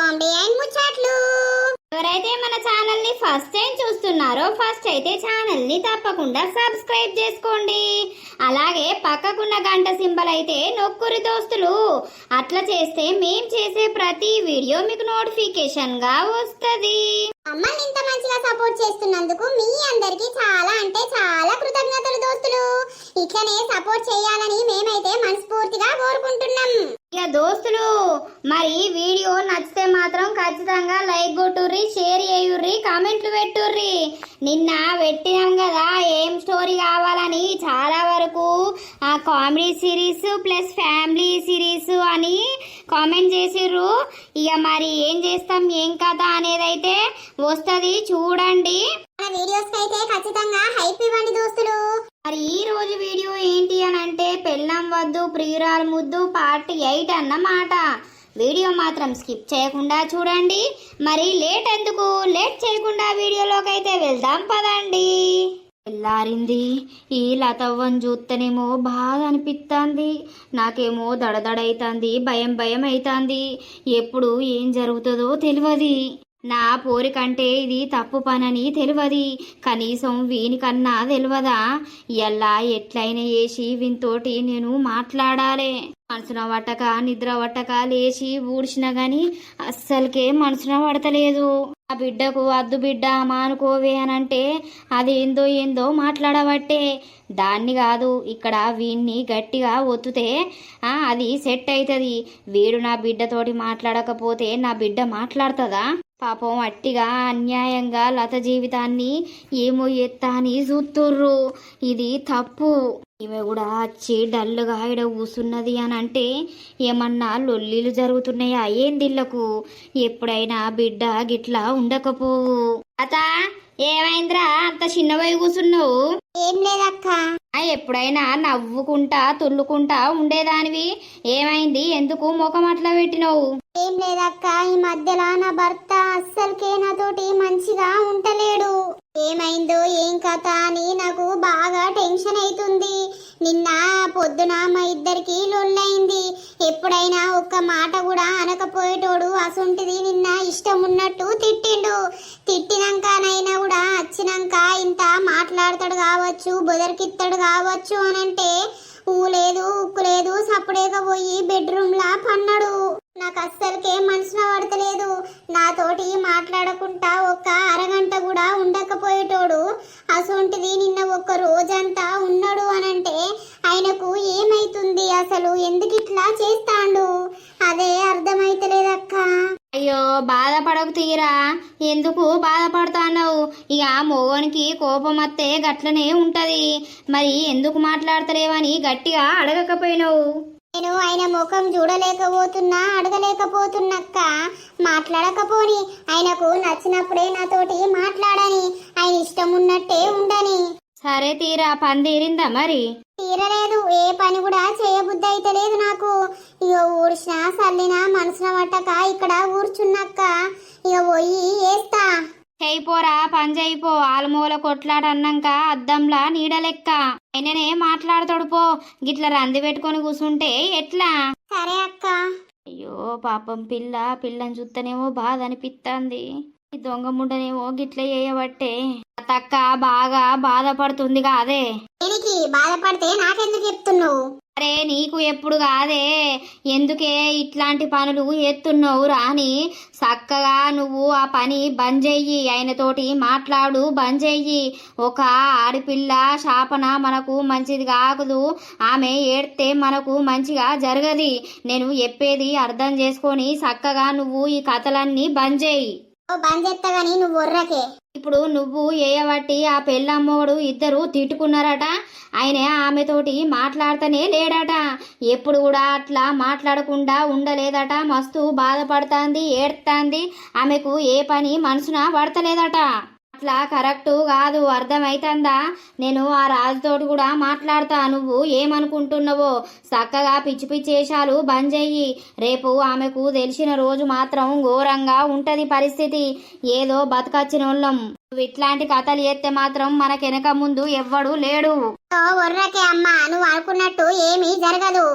Comedy and ముచ్చట్లు. ఎవరైతే మన ఛానల్ ని ఫస్ట్ టైం చూస్తున్నారో ఫస్ట్ అయితే ఛానల్ ని తప్పకుండా సబ్స్క్రైబ్ చేసుకోండి. అలాగే పక్కకున్న గంట సింబల్ అయితే నొక్కురి దోస్తులు. అట్లా చేస్తే మేం చేసే ప్రతి వీడియో మీకు నోటిఫికేషన్ గా వస్తది. మమ్మల్ని ఇంత మంచిగా సపోర్ట్ చేస్తున్నందుకు మీ అందరికి చాలా అంటే చాలా కృతజ్ఞతలు దోస్తులు. ఇట్లనే సపోర్ట్ చేయాలని మేమైతే మనస్ఫూర్తిగా కోరుకుంటున్నాం. ఇక దోస్తులు, మరి వీడియో నచ్చితే మాత్రం ఖచ్చితంగా లైక్ కొట్టుర్రి, షేర్ చేయుర్రి, కామెంట్లు పెట్టుర్రి. నిన్న పెట్టినాం కదా ఏం స్టోరీ కావాలని, చాలా వరకు ఆ comedy series plus family series అని కామెంట్ చేసిర్రు. ఇక మరి ఏం చేస్తాం ఏం కథ అనేది అయితే వస్తుంది, చూడండి. మన వీడియోస్ అయితే ఖచ్చితంగా హైప్ ఇవ్వండి దోస్తులు. మరి ఈ రోజు వీడియో ఏంటి అని అంటే పెళ్ళం వద్దు ప్రియురాలు ముద్దు పార్ట్ 8 అన్నమాట. వీడియో మాత్రం స్కిప్ చేయకుండా చూడండి. మరి లేట్ చేయకుండా వీడియోలోకి అయితే వెళ్దాం పదండి. తెల్లారింది. ఈ లతవ్వని చూస్తేనేమో బాధ అనిపిస్తుంది, నాకేమో దడదడైతుంది, భయం అవుతుంది. ఎప్పుడు ఏం జరుగుతుందో తెలియదు. నా పోరికంటే ఇది తప్పు పనని తెలియదు, కనీసం వీనికన్నా తెలియదా? ఎలా ఎట్లయినా చేసి వీనితోటి నేను మాట్లాడాలి. మనసున పట్టక నిద్ర పట్టక లేచి ఊడ్చినా గాని అస్సలకే మనసున పడతలేదు. ఆ బిడ్డకు అద్దు బిడ్డ మానుకోవే అనంటే అదేందో మాట్లాడబట్టే. దాన్ని కాదు, ఇక్కడ వీణ్ణి గట్టిగా ఒత్తుతే అది సెట్ అవుతుంది. వీడు నా బిడ్డతోటి మాట్లాడకపోతే నా బిడ్డ మాట్లాడుతుందా? పాపం అట్టిగా అన్యాయంగా లత జీవితాన్ని ఏమో ఎత్తా అని చూస్తుర్రు. ఇది తప్పు. ఈమె కూడా వచ్చి డల్లుగా ఇడ కూసున్నది అని అంటే ఏమన్నా లొల్లీలు జరుగుతున్నాయా ఏందిళ్లకు? ఎప్పుడైనా బిడ్డ గిట్లా ఉండకపోవు. అత ఏమైందిరా అంత చిన్నవై కూసున్నావు? ఏం లేదక్క. ఎప్పుడైనా నవ్వుకుంటా తుల్లుకుంటా ఉండేదానివి, ఏమైంది? ఎందుకు ముఖం అట్లా పెట్టినవు? ఏం లేదక్క, ఈ మధ్యలో నా భర్త అస్సలకే నాతోటి మంచిగా ఉంటలేడు. ఏమైందో ఏం కథ అని నాకు బాగా టెన్షన్ అవుతుంది. నిన్న పొద్దున మా ఇద్దరికి లొల్లైంది. ఎప్పుడైనా ఒక్క మాట కూడా అనకపోయేటోడు అసొంటిది నిన్న ఇష్టం ఉన్నట్టు తిట్టిండు. తిట్టినాకనైనా కూడా వచ్చినాక ఇంత మాట్లాడతాడు కావచ్చు, బొదరికిస్తాడు కావచ్చు అనంటే ఊలేదు ఉక్కులేదు, సప్పుడేక పోయి బెడ్రూమ్ లా పన్నాడు. నాకు అస్సలకే మనసున పడతలేదు. నాతోటి మాట్లాడకుండా ఒక్క అరగంట కూడా ఉండకపోయేటోడు అసొంటిది నిన్న ఒక్క రోజంతా ఉన్నాడు అనంటే ఆయనకు ఏమైతుంది? అసలు ఎందుకు ఇట్లా చేస్తాడు? అదే అర్థమైతలేదక్క. అయ్యో బాధపడకు తీరా, ఎందుకు బాధపడతావు? ఇక మోగనికి కోపం వస్తే గట్లనే ఉంటది. మరి ఎందుకు మాట్లాడతలేవని గట్టిగా అడగకపోయినావు? నేను ఆయన ముఖం చూడలేకపోతున్నా, అడగలేకపోతున్నక్క. మాట్లాడకపోని, ఆయనకు నచ్చినప్పుడే నాతోటి మాట్లాడని, ఆయన ఇష్టం ఉన్నట్టే ఉండని. సరే తీరా, పని తీరిందా? మరి తీరలేదు, ఏ పని కూడా చేయబుద్ధి అయితే లేదు నాకు. ఇక ఊడ్చినా సల్లినా మనసున పట్టక ఇక్కడ కూర్చున్నక్క. ఇక పోయి వేస్తా. చేయిపోరా, పని చేయిపో. ఆలమూల కొట్లాడన్నాక అద్దంలా నీడలెక్క. ఆయననే మాట్లాడతాడు పో. గిట్ల రంది పెట్టుకొని కూర్చుంటే ఎట్లా? సరే అక్క. అయ్యో పాపం పిల్లని చూస్తేనేమో బాధ అనిపిస్తుంది. ఈ దొంగ ముండనేమో గిట్ల చేయబట్టే తక్క బాగా బాధపడుతుంది కాదే. దీనికి బాధపడితే నాకెందుకు చెప్తున్నావు? అరే నీకు ఎప్పుడు కాదే, ఎందుకే ఇట్లాంటి పనులు ఎత్తున్నావు రాని? చక్కగా నువ్వు ఆ పని బంద్ చెయ్యి, ఆయనతోటి మాట్లాడు బంద్ చెయ్యి. ఒక ఆడపిల్ల శాపన మనకు మంచిది కాదు. ఆమె ఏడితే మనకు మంచిగా జరగది. నేను చెప్పేది అర్థం చేసుకొని చక్కగా నువ్వు ఈ కథలన్నీ బంద్ చెయ్యి. బంద్ చేస్తాగాని నువ్వు ఒర్రకే. ఇప్పుడు నువ్వు ఏయబట్టి ఆ పెళ్ళమ్మోడు ఇద్దరు తిట్టుకున్నారట. ఆయన ఆమెతోటి మాట్లాడుతూనే లేడట. ఎప్పుడు కూడా అట్లా మాట్లాడకుండా ఉండలేదట. మస్తు బాధపడుతుంది, ఏడుతుంది. ఆమెకు ఏ పని మనసున పడతలేదట. అట్లా కరెక్టు కాదు, అర్థమైతుందా? నేను ఆ రాజుతోటి కూడా మాట్లాడతా. నువ్వు ఏమనుకుంటున్నావో చక్కగా పిచ్చి పిచ్చి వేషాలు బంద్ చెయ్యి. రేపు ఆమెకు తెలిసిన రోజు మాత్రం ఘోరంగా ఉంటది పరిస్థితి. ఏదో బతకచ్చిన వాళ్ళం. నువ్వు ఇట్లాంటి కథలు చేస్తే మాత్రం మనకెనక ముందు ఎవ్వడు లేడు. ఒర్రకే అమ్మా, నువ్వు అనుకున్నట్టు ఏమీ జరగదు.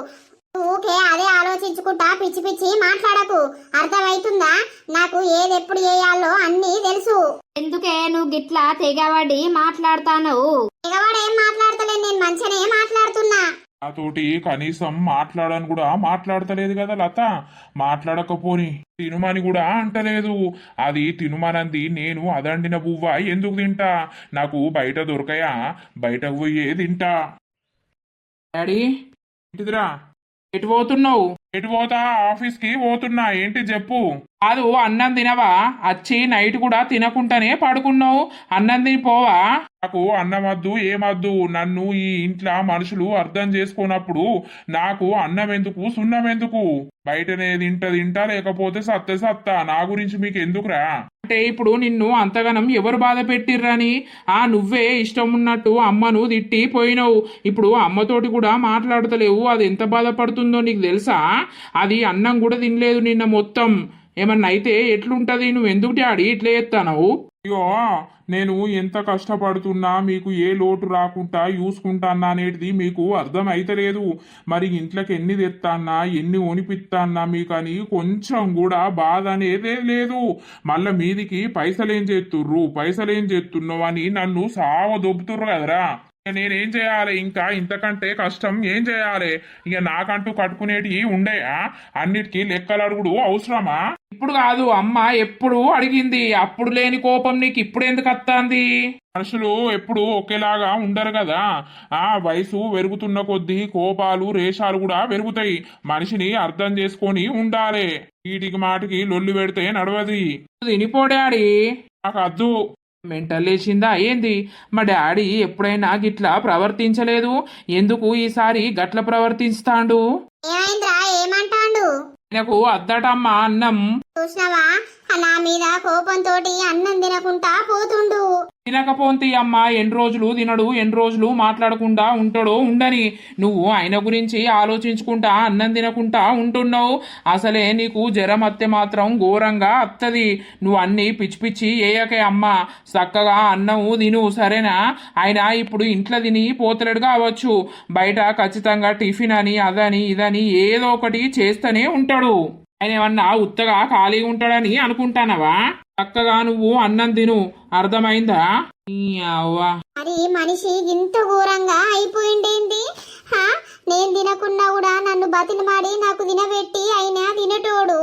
ఊకే అదే ఆలోచించుకుంటా పిచ్చి పిచ్చి మాట్లాడకు, అర్థమైతుందా? నాకు ఏదెప్పుడు చేయాలో అన్నీ తెలుసు. ఎందుకే నువ్వు గిట్లా తెగబడి మాట్లాడతాను? తెగవాడేం మాట్లాడతలేదు, నేను మంచిగానే మాట్లాడుతున్నా. నాతోటి కనీసం మాట్లాడని కూడా మాట్లాడతలేదు కదా లత. మాట్లాడకపోని తినుమని కూడా అంటలేదు. అది తినుమనంది నేను అదండిన బువ్వ ఎందుకు తింటా? నాకు బయట దొరకయా? బయటకు పోయే తింటా. డాడీ ఏంటిదిరా? ఎటు పోతున్నావు? ఎటు పోతా? ఆఫీస్ కి పోతున్నా. ఏంటి చెప్పు. కాదు, అన్నం తినవా? వచ్చి నైట్ కూడా తినకుండానే పడుకున్నావు. అన్నం తిని పోవా? నాకు అన్నం వద్దు, ఏమద్దు. నన్ను ఈ ఇంట్లో మనుషులు అర్థం చేసుకున్నప్పుడు నాకు అన్నం ఎందుకు, సున్నం ఎందుకు? బయటనే తింటా లేకపోతే సత్తా. నా గురించి మీకు ఎందుకురా? అంటే ఇప్పుడు నిన్ను అంతగానం ఎవరు బాధ పెట్టిర్రని నువ్వే ఇష్టం ఉన్నట్టు అమ్మను తిట్టి పోయినావు. ఇప్పుడు అమ్మతోటి కూడా మాట్లాడతలేవు. అది ఎంత బాధపడుతుందో నీకు తెలుసా? అది అన్నం కూడా తినలేదు నిన్న మొత్తం. ఏమన్నా అయితే ఎట్లుంటది? నువ్వు ఎందుకు డాడీ ఇట్లా చేస్తావు? అయ్యో, నేను ఎంత కష్టపడుతున్నా మీకు ఏ లోటు రాకుండా చూసుకుంటానా అనేది మీకు అర్థం అయితలేదు. మరి ఇంట్లోకి ఎన్ని తెస్తానా, ఎన్ని ఒనిపిస్తానా మీకు అని కొంచెం కూడా బాధ అనేదే లేదు. మళ్ళా మీదికి పైసలేం చేస్తున్నావు అని నన్ను సావ దొబ్బుతుర్రు కదరా. నేనేం చేయాలి? ఇంకా ఇంతకంటే కష్టం ఏం చేయాలి? ఇక నాకంటూ కట్టుకునేటి ఉండేయా? అన్నిటికీ లెక్కలు అడుగుడు అవసరమా? ఇప్పుడు కాదు, అమ్మ ఎప్పుడు అడిగింది. అప్పుడు లేని కోపం నీకు ఇప్పుడు ఎందుకు వస్తాంది? మనుషులు ఎప్పుడు ఒకేలాగా ఉండరు కదా. వయసు పెరుగుతున్న కొద్దీ కోపాలు రేషాలు కూడా పెరుగుతాయి. మనిషిని అర్థం చేసుకొని ఉండాలి. వీటికి మాటికి లొల్లి పెడితే నడవది. తినిపోడాడి నాకు అద్దు. మెంటల్ లేచిందా ఏంది? మా డాడీ ఎప్పుడైనా గిట్లా ప్రవర్తించలేదు. ఎందుకు ఈసారి గట్ల ప్రవర్తిస్తాడు? ఏమైందిరా? ఏమంటాండు? నాకు అద్దటమ్మా అన్నం. చూసినావా, నా మీద కోపంతో అన్నం తినకుండా పోతుండు. తినకపోతే అమ్మ ఎన్ని రోజులు తినడు, ఎన్ని రోజులు మాట్లాడకుండా ఉంటాడో ఉండని. నువ్వు ఆయన గురించి ఆలోచించుకుంటా అన్నం తినకుండా ఉంటున్నావు. అసలే నీకు జ్వరం అత్తే మాత్రం ఘోరంగా అత్తది. నువ్వు అన్ని పిచ్చి పిచ్చి ఏయకే అమ్మ. చక్కగా అన్నము తిను, సరేనా? ఆయన ఇప్పుడు ఇంట్లో తిని పోతలేడు కావచ్చు. బయట ఖచ్చితంగా టిఫిన్ అని అదని ఇదని ఏదో ఒకటి చేస్తూనే ఉంటాడు. ఆయన ఏమన్నా ఉత్తగా ఖాళీగా ఉంటాడని అనుకుంటానవా? చక్కగా నువ్వు అన్నం తిను, అర్థమైందా? మరి మనిషి ఇంత ఘోరంగా అయిపోయిండేంది? నేను తినకున్నా కూడా నన్ను బతిలమాడి నాకు తినబెట్టి అయినా తినటోడు.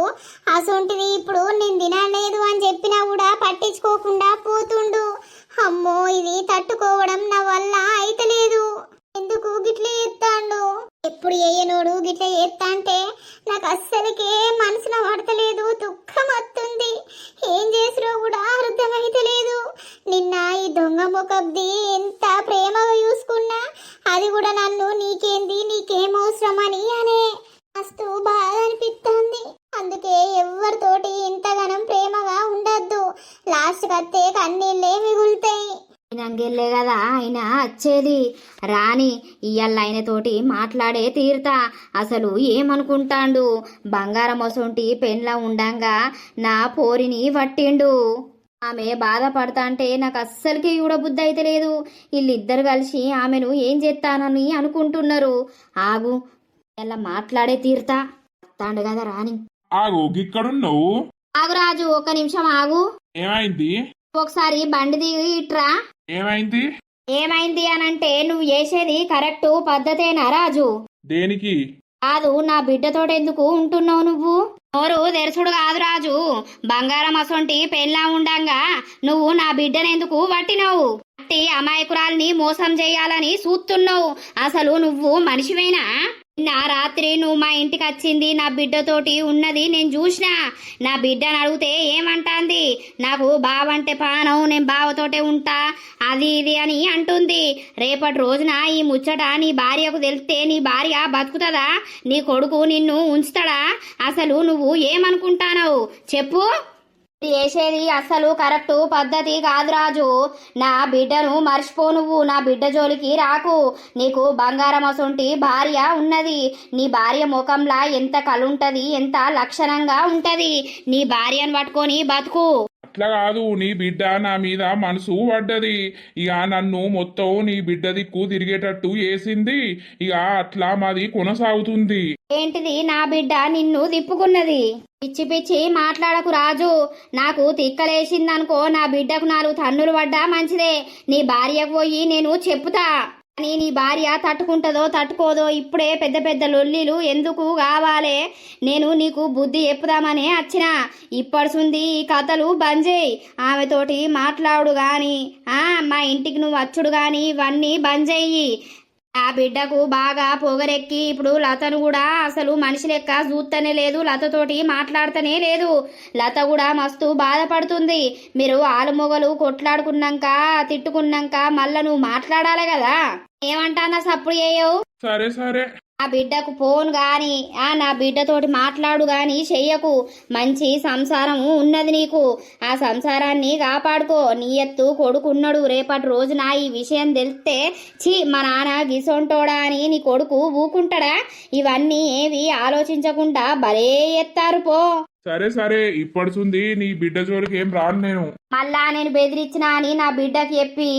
అసొంటిది ఇప్పుడు నేను తినలేదు అని చెప్పినా కూడా పట్టించుకోకుండా పోతుండు. అమ్మో, ఇది తట్టుకోవడం నా వల్ల అయితలేదు. ఎందుకు గిట్ల చేస్తాడు? ఎప్పుడు ఏయనోడు గిట్ల చేస్తా అంటే నాకు అస్సలకే మనసులో పడతలేదు. దుఃఖం వస్తుంది. ఏం చేసిరో కూడా అర్థమైతలేదు. నిన్న ఈ దొంగ ముఖబ్ది ఎంత ప్రేమగా చూసుకున్నా అది కూడా నన్ను నీకేం అవసరం అని అనే మస్తు బాధ అనిపిస్తుంది. అందుకే ఎవరితోటి ఇంతగానం ప్రేమగా ఉండద్దు. లాస్ట్ కత్తే కన్నీళ్ళే మిగులుతాయి. నంగెళ్ళే కదా ఆయన వచ్చేది. రాని ఇయ్యాల ఆయనతోటి మాట్లాడే తీరుతా. అసలు ఏమనుకుంటాండు? బంగారం వసొంటి పెన్లా ఉండంగా నా పోరిని పట్టిండు. ఆమె బాధపడతా అంటే నాకు అస్సలకి చూడబుద్ధి అయితే లేదు. వీళ్ళిద్దరు కలిసి ఆమెను ఏం చేస్తానని అనుకుంటున్నారు. ఆగు, ఇలా మాట్లాడే తీరుతా. వస్తాండు కదా రాని. ఆగు, ఇక్కడున్నావు? ఆగు రాజు, ఒక్క నిమిషం ఆగు. ఏమైంది? ఒకసారి బండి దిగి ఇట్రా. ఏమైంది అనంటే నువ్వు చేసేది కరెక్ట్ పద్ధతేనా రాజు? దేనికి? కాదు, నా బిడ్డతోటి ఎందుకు ఉంటున్నావు నువ్వు? నోరు తెరచుడు కాదు రాజు. బంగారం అసొంటి పెళ్ళా ఉండంగా నువ్వు నా బిడ్డనెందుకు పట్టినావు? పట్టి అమాయకురాల్ని మోసం చేయాలని చూస్తున్నావు. అసలు నువ్వు మనిషివేనా? నా రాత్రి నువ్వు మా ఇంటికి వచ్చింది నా బిడ్డతోటి ఉన్నది నేను చూసినా. నా బిడ్డను అడిగితే ఏమంటాంది? నాకు బావంటే పానం, నేను బావతోటే ఉంటా, అది ఇది అని అంటుంది. రేపటి రోజున ఈ ముచ్చట నీ భార్యకు తెలిస్తే నీ భార్య బతుకుతుందా? నీ కొడుకు నిన్ను ఉంచుతాడా? అసలు నువ్వు ఏమనుకుంటానవు చెప్పు. చేసేది అస్సలు కరెక్ట్ పద్ధతి కాదు రాజు. నా బిడ్డను మర్చిపో. నువ్వు నా బిడ్డ జోలికి రాకు. నీకు బంగారం అసొంటి భార్య ఉన్నది. నీ భార్య ముఖంలా ఎంత కలుంటది, ఎంత లక్షణంగా ఉంటది. నీ భార్యను పట్టుకొని బతుకు. అట్లా కాదు, నీ బిడ్డ నా మీద మనసు పడ్డది, ఇక నన్ను మొత్తం నీ బిడ్డ దిక్కు తిరిగేటట్టు వేసింది, ఇక అట్లా మాది కొనసాగుతుంది. ఏంటిది నా బిడ్డ నిన్ను తిప్పుకున్నది? పిచ్చి పిచ్చి మాట్లాడకు రాజు. నాకు తిక్కలేసిందనుకో, నా బిడ్డకు 4 తన్నులు పడ్డా మంచిదే. నీ భార్యకు పోయి నేను చెప్పుతా. కానీ నీ భార్య తట్టుకుంటుందో తట్టుకోదో ఇప్పుడే పెద్ద పెద్ద లొల్లీలు ఎందుకు కావాలే? నేను నీకు బుద్ధి చెప్పుదామని వచ్చిన. ఇప్పడుసుంది ఈ కథలు బంద్ చేయి. ఆమెతోటి మాట్లాడు గాని మా ఇంటికి నువ్వు వచ్చుడు గాని ఇవన్నీ బంద్ చెయ్యి. ఆ బిడ్డకు బాగా పొగరెక్కి ఇప్పుడు లతను కూడా అసలు మనిషి లెక్క చూస్తనే లేదు, లతతోటి మాట్లాడతనే లేదు. లత కూడా మస్తు బాధపడుతుంది. మీరు ఆలుమొగలు కొట్లాడుకున్నాక తిట్టుకున్నాక మళ్ళా నువ్వు మాట్లాడాలి కదా. ఏమంటానా సప్పుడు చేయవు? సరే సరే, ఆ బిడ్డకు ఫోన్ గాని నా బిడ్డతోటి మాట్లాడు గాని చెయ్యకు. మంచి సంసారం ఉన్నది నీకు, ఆ సంసారాన్ని కాపాడుకో. నీ ఎత్తు కొడుకున్నాడు, రేపటి రోజున ఈ విషయం తెలిస్తే మా నాన్న గిసొంటోడా అని నీ కొడుకు ఊకుంటాడా? ఇవన్నీ ఏవి ఆలోచించకుండా భలే ఎత్తారు పో. సరే సరే, ఇప్పడుతుంది నీ బిడ్డ జోలికి ఏం రాను నేను. మళ్ళా నేను బెదిరించినా అని నా బిడ్డకి చెప్పి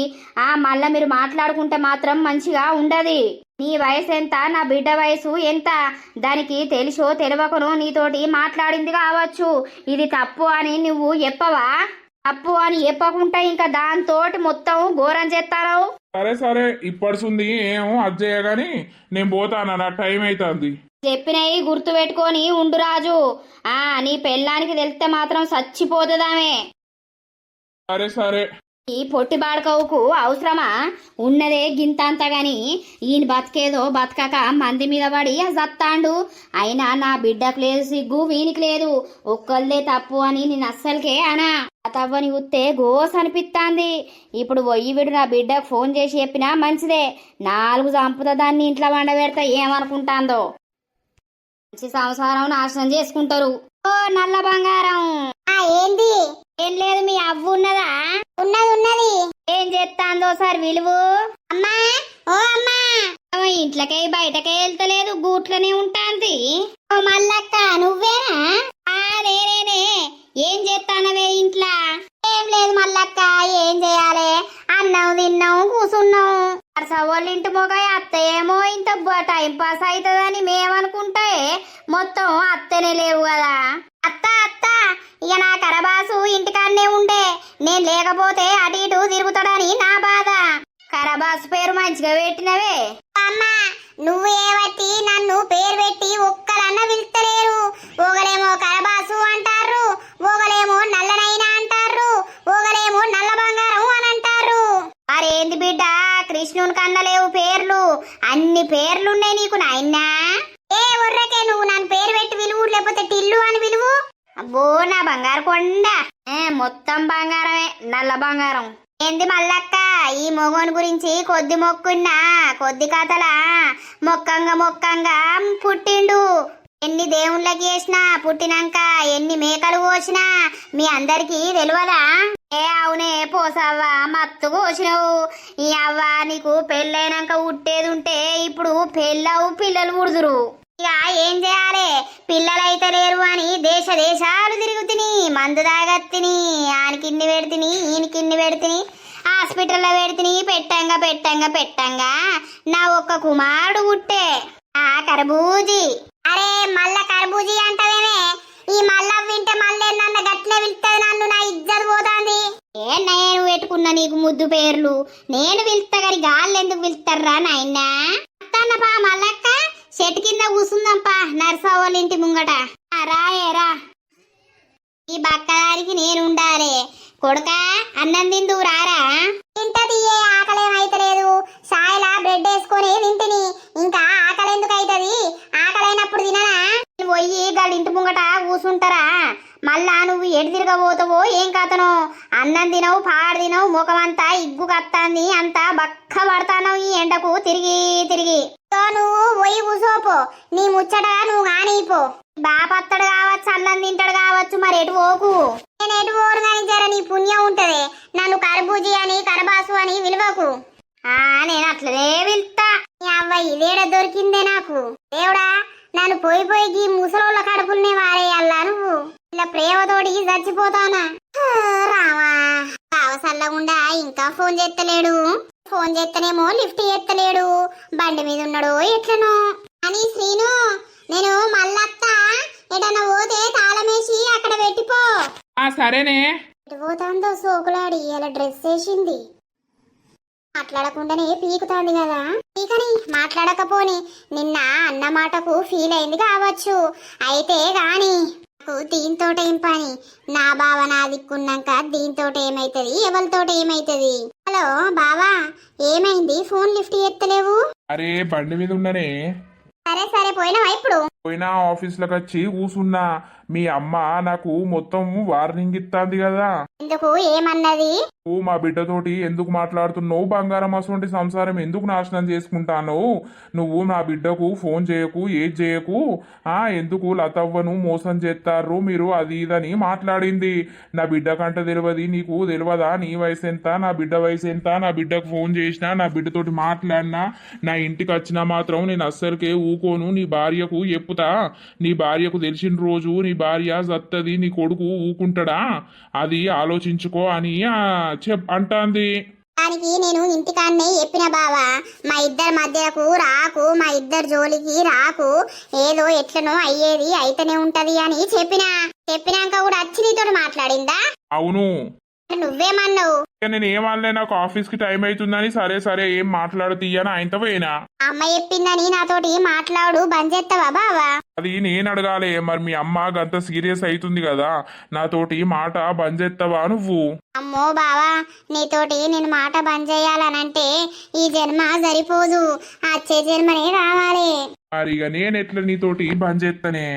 మళ్ళా మీరు మాట్లాడుకుంటే మాత్రం మంచిగా ఉండదు. నీ వయసు ఎంత, నా బిడ్డ వయసు ఎంత, దానికి తెలుసో తెలియకనో నీతోటి మాట్లాడింది కావచ్చు. ఇది తప్పు అని నువ్వు చెప్పవా? తప్పు అని చెప్పకుండా ఇంకా దాంతోటి మొత్తం ఘోరం చేస్తావు. సరే సరే, ఇప్పడుతుంది ఏమో అజ్జయ్య గాని నేను పోతాను, నా టైం అవుతుంది. చెప్పినవి గుర్తు పెట్టుకొని ఉండు రాజు. నీ పెళ్ళానికి తెలిస్తే మాత్రం చచ్చిపోతుందామే. సరే సరే. ఈ పొట్టి బాడకవుకు అవసరమా? ఉన్నదే గింతంత గాని ఈయన బతికేదో బతకక మంది మీద పడి జత్తాండు. అయినా నా బిడ్డకు లేదు సిగ్గు, వీనికి లేదు. ఒక్కళ్ళదే తప్పు అని నేను అస్సలకే అనా. తవ్వని ఉత్తే గోస్ అనిపిస్తాంది. ఇప్పుడు విడు నా బిడ్డకు ఫోన్ చేసి చెప్పినా మంచిదే. 4 చంపుతా దాన్ని ఇంట్లో వండబెడతా ఏమనుకుంటాందో. మంచి సంసారం నాశనం చేసుకుంటారు. ఓ నల్ల బంగారం, ఏంది? ఏం లేదు, మీ అవ్వు ఉన్నదా? ఉన్నది. ఏం చేస్తాందో సార్ విలువు. అమ్మా, ఓ అమ్మా, ఇంట్లోకే బయటకే వెళ్తలేదు, గూట్లోనే ఉంటాంది. ఓ మల్లక్క, నువ్వేనా? నేనే. ఏం చేస్తానవే ఇంట్లో? ఏం లేదు మల్లక్క, ఏం చేయాలి? అన్నం తిన్నాం, కూసున్నాం. సవ్వాళ్ళ ఇంటి మొగ అత్త ఏమో ఇంత టైం పాస్ అవుతుందని మేమనుకుంటే మొత్తం అత్తనే లేవు కదా. అత్త ఇక నా కరబాసు ఇంటికాన్నే ఉండే, నేను లేకపోతే అటు ఇటు తిరుగుతాడని నా బాధ. కరబాసు పేరు మంచిగా పెట్టినవే. అమ్మా, నువ్వు ఏవట్టి నన్ను పేరు పెట్టి ఒక్కలన్న పిలుస్తలేరు. ఒకలేమో కరబాసు అంటారు, ఒకలేమో నల్లనైనా అంటారు, ఒకలేమో నల్ల బంగారం అని అంటారు. మరేంది బిడ్డ, కృష్ణుని కన్నలేవు పేర్లు, అన్ని పేర్లున్నాయి నీకు నాయనా. ఏ ఒర్రకే, నువ్వు నన్ను పేరు పెట్టి విలువు, లేకపోతే టిల్లు అని విలువు. అబ్బో నా బంగారు కొండ, మొత్తం బంగారమే, నల్ల బంగారం. ఏంది మల్లక్క, ఈ మొగోని గురించి కొద్ది మొక్కున్నా కొద్ది కథలా మొక్కంగా పుట్టిండు. ఎన్ని దేవుళ్ళకి వేసినా, పుట్టినాక ఎన్ని మేకలు కోసినా మీ అందరికీ తెలియదా? అవునే పోసవ్వా, మత్తు కోసినవు. ఈ అవ్వ నీకు పెళ్ళైనాక ఉట్టేది ఉంటే ఇప్పుడు పెళ్ళవు, పిల్లలు పుడుదురు. ఇక ఏం చేయాలి? పిల్లలైతే లేరు అని దేశాలు తిరుగుతిని, మందు తాగత్తిని, ఆనికిన్ని పెడితిని, ఈయనకిన్ని పెడితిని, హాస్పిటల్లో పెడితిని. పెట్టంగా నా ఒక్క కుమారుడు పుట్టే. కర్బూజీ. అరే మళ్ళా కర్బూజీ అంటవేమే? ఈ మళ్ళా వింటే మళ్ళీ నన్ను గట్లే పిలుస్తుంది, నన్ను నా ఇజ్జత్ పోతాంది. నేను పెట్టుకున్నా నీకు ముద్దు పేర్లు, నేను పిలుస్తా గాని గాళ్ళు ఎందుకు పిలుస్తారా నాయనా? అత్తన్నపా మల్లక్క, చెట్టు కింద కూసుందంపా నర్సవ్వల ఇంటి ముంగట. రాయేరా, ఈ బక్కదారికి నేనుండాలి. కొడుక అన్నం తిందు రారా? ఇంటది, ఏ ఆకలేమైతలేదు. సాయలా బ్రెడ్ వేసుకొని తింటిని, ఇంకా ఆకలి ఎందుకు అవుతుంది? ఆకలైనప్పుడు తిననా? పోయి గాళ్ళ ఇంటి ముంగట కూసుంటారా? మళ్ళా నువ్వు ఎటు తిరగబోతావో ఏం కథనో. అన్నం తినవు, పాడు తినవు, ముఖమంతా ఇగ్గు కత్తాంది, అంతా బక్క పడతానవు ఈ ఎండకు తిరిగి. నువ్వు పోయి కూసోపో, నీ ముచ్చట నువ్వు కానీపో. బాపత్తడు కావచ్చు, అన్నం తింటాడు కావచ్చు, మరి ఎటు పోకు. నేను ఎటు పోరు కానీ జర నీ పుణ్యం ఉంటది. నన్ను కర్బూజీ అని కరబాసు అని విలువకు. నేను అట్లనే పిలుస్తా. నీ అవ్వ ఇదేడ దొరికిందే నాకు. దేవుడా, నన్ను పోయి ఈ ముసలోళ్ళ కడుపుల్నే వారేయాలా నువ్వు? ఇలా ప్రేమతోడికి చచ్చిపోతానా? రామా కావసల్లగుండా ఇంకా ఫోన్ చేస్తలేడు. ఫోన్ చేస్తేనేమో లిఫ్ట్ చేస్తలేడు. బండి మీద ఉన్నాడు ఎట్లనో అని. శ్రీను నేను మళ్ళత్తా, ఎటన్నా పోతే తాళమేసి అక్కడ పెట్టిపో. సరేనే. ఎటు పోతాందో సోకులాడి ఇలా డ్రెస్ వేసింది. మాట్లాడకుండానే పీకుతాంది కదా. పీకని మాట్లాడకపోని నిన్న అన్న మాటకు ఫీల్ అయింది కావచ్చు. అయితే గాని నాకు దీంతోటేం పని? నా బావ నా దిక్కున్నాక దీంతోట ఏమైతుంది, ఎవరితోట ఏమైతుంది? హలో బావా, ఏమైంది? ఫోన్ లిఫ్ట్ చేస్తలేవు? అరే బండి మీద ఉన్ననే. సరే సరే పోయినావా ఇప్పుడు? పోయినా ఆఫీస్లోకి వచ్చి కూసున్నా. మీ అమ్మ నాకు మొత్తం వార్నింగ్ ఇస్తాంది కదా. ఎందుకు? ఏమన్నది? నువ్వు మా బిడ్డతోటి ఎందుకు మాట్లాడుతున్నావు? బంగారం అసొంటి సంసారం ఎందుకు నాశనం చేసుకుంటాను? నువ్వు నా బిడ్డకు ఫోన్ చేయకు, ఏది చేయకు. ఎందుకు లతవ్వను మోసం చేస్తారు మీరు, అది ఇదని మాట్లాడింది. నా బిడ్డ కంట తెలియదు, నీకు తెలియదా? నీ వయసు ఎంత, నా బిడ్డ వయసు ఎంత? నా బిడ్డకు ఫోన్ చేసినా, నా బిడ్డతోటి మాట్లాడినా, నా ఇంటికి వచ్చినా మాత్రం నేను అస్సలకే ఊకోను. నీ భార్యకు చెప్పుతా. నీ భార్యకు తెలిసిన రోజు నీ భార్య జత్తది, నీ కొడుకు ఊకుంటాడా? అది ఆలోచించుకో అని అంటాంది. దానికి నేను ఇంటికాన్నే చెప్పిన బావా, మా ఇద్దరి మధ్యకు రాకు, మా ఇద్దరి జోలికి రాకు, ఏదో ఎట్లనో అయ్యేది అయితేనే ఉంటది అని చెప్పినాక కూడా వచ్చి నీతో మాట్లాడిందా? అవును. నువ్వేమన్నావు? నేను ఏమనలే, నాకు ఆఫీస్ కి టైం అవుతుందని సరే సరే ఏం మాట్లాడుతీయని ఆయనతో పోయినా. అమ్మ చెప్పిందని నాతోటి మాట్లాడు బంద్ చేస్తావా బావా? అది నేను అడగాలి. మరి మీ అమ్మ గంత సీరియస్ అవుతుంది కదా, నాతోటి మాట బంద్ చేస్తావా నువ్వు? అమ్మో బావా, నీతోటి నేను మాట బంద్ చేయాలనంటే ఈ జన్మ సరిపోదు, వచ్చే జన్మనే కావాలి. మరి ఇక నేను ఎట్లా నీతోటి బంద్ చేస్తానే?